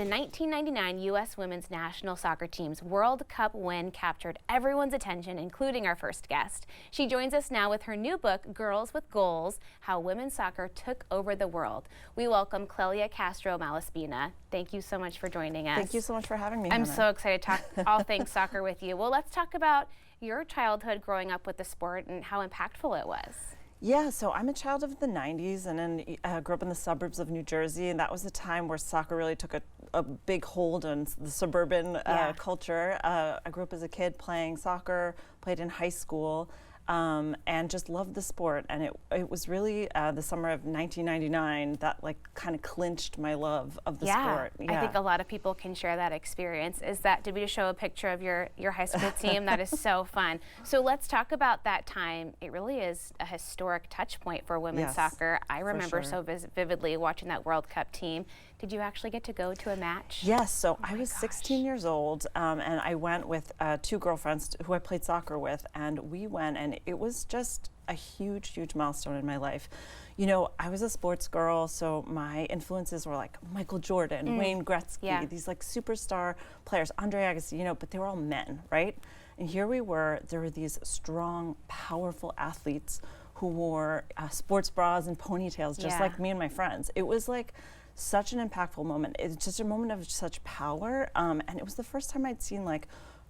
1999 U.S. Women's National Soccer Team's World Cup win captured everyone's attention, including our first guest. She joins us now with her new book, Girls with Goals: How Women's Soccer Took Over the World. We welcome Clelia Castro-Malaspina. Thank you so much for joining us. Thank you so much for having me, I'm Hannah. so excited to talk all things soccer with you. Well, let's talk about your childhood growing up with the sport and how impactful it was. Yeah, so I'm a child of the 90s and then grew up in the suburbs of New Jersey, and that was the time where soccer really took a big hold on the suburban culture. I grew up as a kid playing soccer, played in high school, and just loved the sport. And it was really the summer of 1999 that kind of clinched my love of the sport. Yeah, I think a lot of people can share that experience. Did we just show a picture of your high school team? That is so fun. So let's talk about that time. It really is a historic touch point for women's soccer. I remember so vividly watching that World Cup team. Did you actually get to go to a match? Yes, so I was 16 years old, and I went with two girlfriends who I played soccer with, and we went, and it was just a huge, huge milestone in my life. You know, I was a sports girl, so my influences were like Michael Jordan, Wayne Gretzky, these superstar players, Andre Agassi, but they were all men, right? And here we were, there were these strong, powerful athletes who wore sports bras and ponytails, just like me and my friends. It was like such an impactful moment. It's just a moment of such power, and it was the first time I'd seen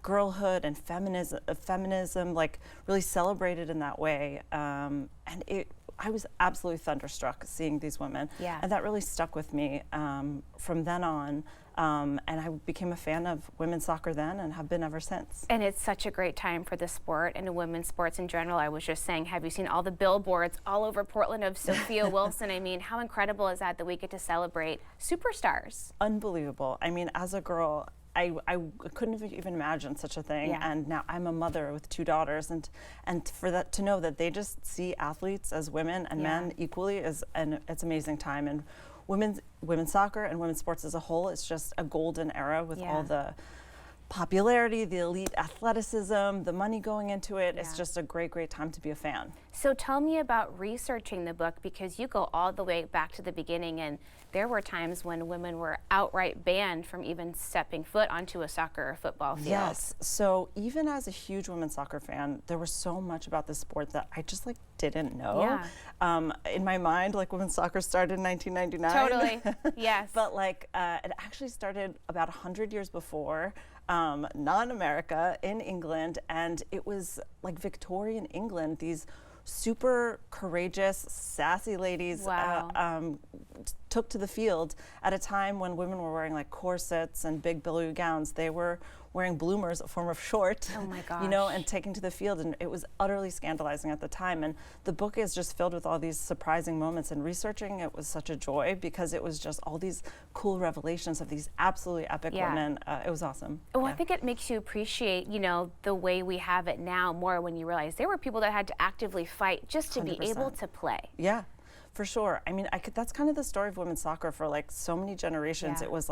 girlhood and feminism really celebrated in that way, and I was absolutely thunderstruck seeing these women, and that really stuck with me from then on. And I became a fan of women's soccer then and have been ever since. And it's such a great time for the sport and women's sports in general. I was just saying, have you seen all the billboards all over Portland of Sophia Wilson? I mean, how incredible is that we get to celebrate superstars? Unbelievable. I mean, as a girl, I couldn't have even imagined such a thing, and now I'm a mother with two daughters, and for that to know that they just see athletes as women and men equally it's an amazing time. And women's soccer and women's sports as a whole is just a golden era with all the popularity, the elite athleticism, the money going into it. It's just a great, great time to be a fan. So tell me about researching the book, because you go all the way back to the beginning, and there were times when women were outright banned from even stepping foot onto a soccer or football field. Yes, so even as a huge women's soccer fan, there was so much about the sport that I just didn't know. In my mind, women's soccer started in 1999. Totally, yes. But it actually started about 100 years before, not in America, in England, and it was Victorian England. These super courageous, sassy ladies took to the field at a time when women were wearing corsets and big billowy gowns. They were wearing bloomers, a form of short, oh my gosh, and taking to the field, and it was utterly scandalizing at the time. And the book is just filled with all these surprising moments, and researching it was such a joy because it was just all these cool revelations of these absolutely epic women. It was awesome. Well, I think it makes you appreciate, the way we have it now more when you realize there were people that had to actively fight just to 100%. be able to play. Yeah. For sure. I mean, that's kind of the story of women's soccer for so many generations. It was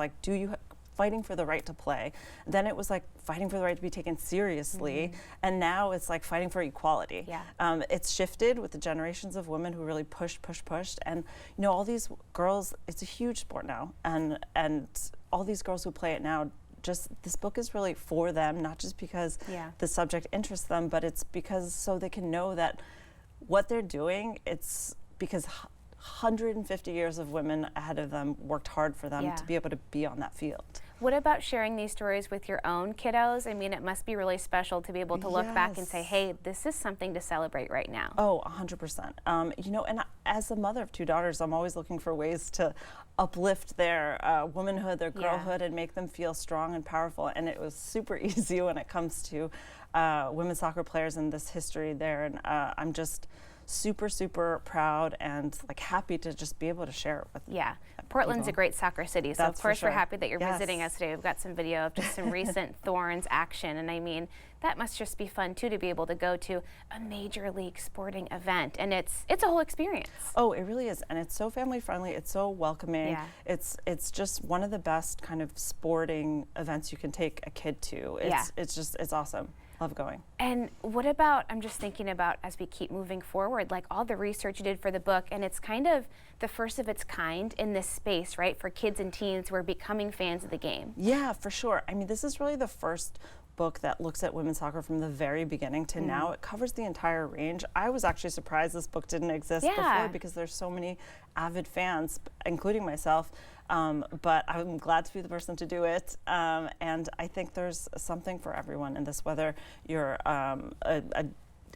fighting for the right to play. Then it was fighting for the right to be taken seriously. And now it's fighting for equality. It's shifted with the generations of women who really pushed. And all these girls, it's a huge sport now. And all these girls who play it now, this book is really for them, not just because the subject interests them, but it's because so they can know that what they're doing, it's because 150 years of women ahead of them worked hard for them to be able to be on that field. What about sharing these stories with your own kiddos? I mean, it must be really special to be able to look back and say, hey, this is something to celebrate right now. Oh, 100%. And as a mother of two daughters, I'm always looking for ways to uplift their womanhood, their girlhood, and make them feel strong and powerful. And it was super easy when it comes to women's soccer players and this history there. And I'm just super, super proud and happy to just be able to share it with Portland's people. a great soccer city, so That's of course for sure. We're happy that you're visiting us today. We've got some video of just some recent Thorns action, and I mean, that must just be fun too, to be able to go to a major league sporting event, and it's a whole experience. Oh, it really is, and it's so family friendly, it's so welcoming. It's just one of the best kind of sporting events you can take a kid to. It's awesome. Love going. And what about, I'm just thinking about as we keep moving forward, like all the research you did for the book, and it's kind of the first of its kind in this space, right, for kids and teens who are becoming fans of the game. Yeah, for sure. I mean, this is really the first book that looks at women's soccer from the very beginning to now. It covers the entire range. I was actually surprised this book didn't exist before because there's so many avid fans, including myself. But I'm glad to be the person to do it. And I think there's something for everyone in this, whether you're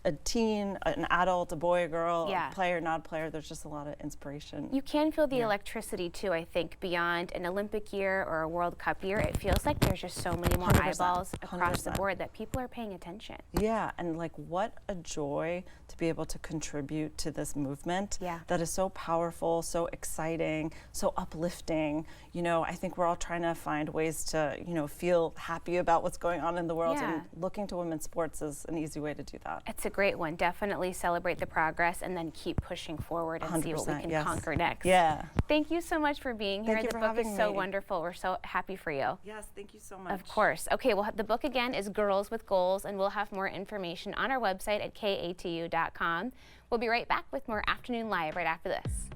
a teen, an adult, a boy, a girl, a player, not a player. There's just a lot of inspiration. You can feel the electricity too, I think, beyond an Olympic year or a World Cup year. It feels like there's just so many more 100%, eyeballs across the 100%. board that people are paying attention. Yeah, and like what a joy to be able to contribute to this movement that is so powerful, so exciting, so uplifting. You know, I think we're all trying to find ways to, you know, feel happy about what's going on in the world, and looking to women's sports is an easy way to do that. It's a great one. Definitely celebrate the progress and then keep pushing forward and see what we can conquer next. Yeah. Thank you so much for being here. Thank you the for book is having so me. wonderful. We're so happy for you. Yes, thank you so much. Of course. Okay, well, the book again is Girls with Goals, and we'll have more information on our website at katu.com. We'll be right back with more Afternoon Live right after this.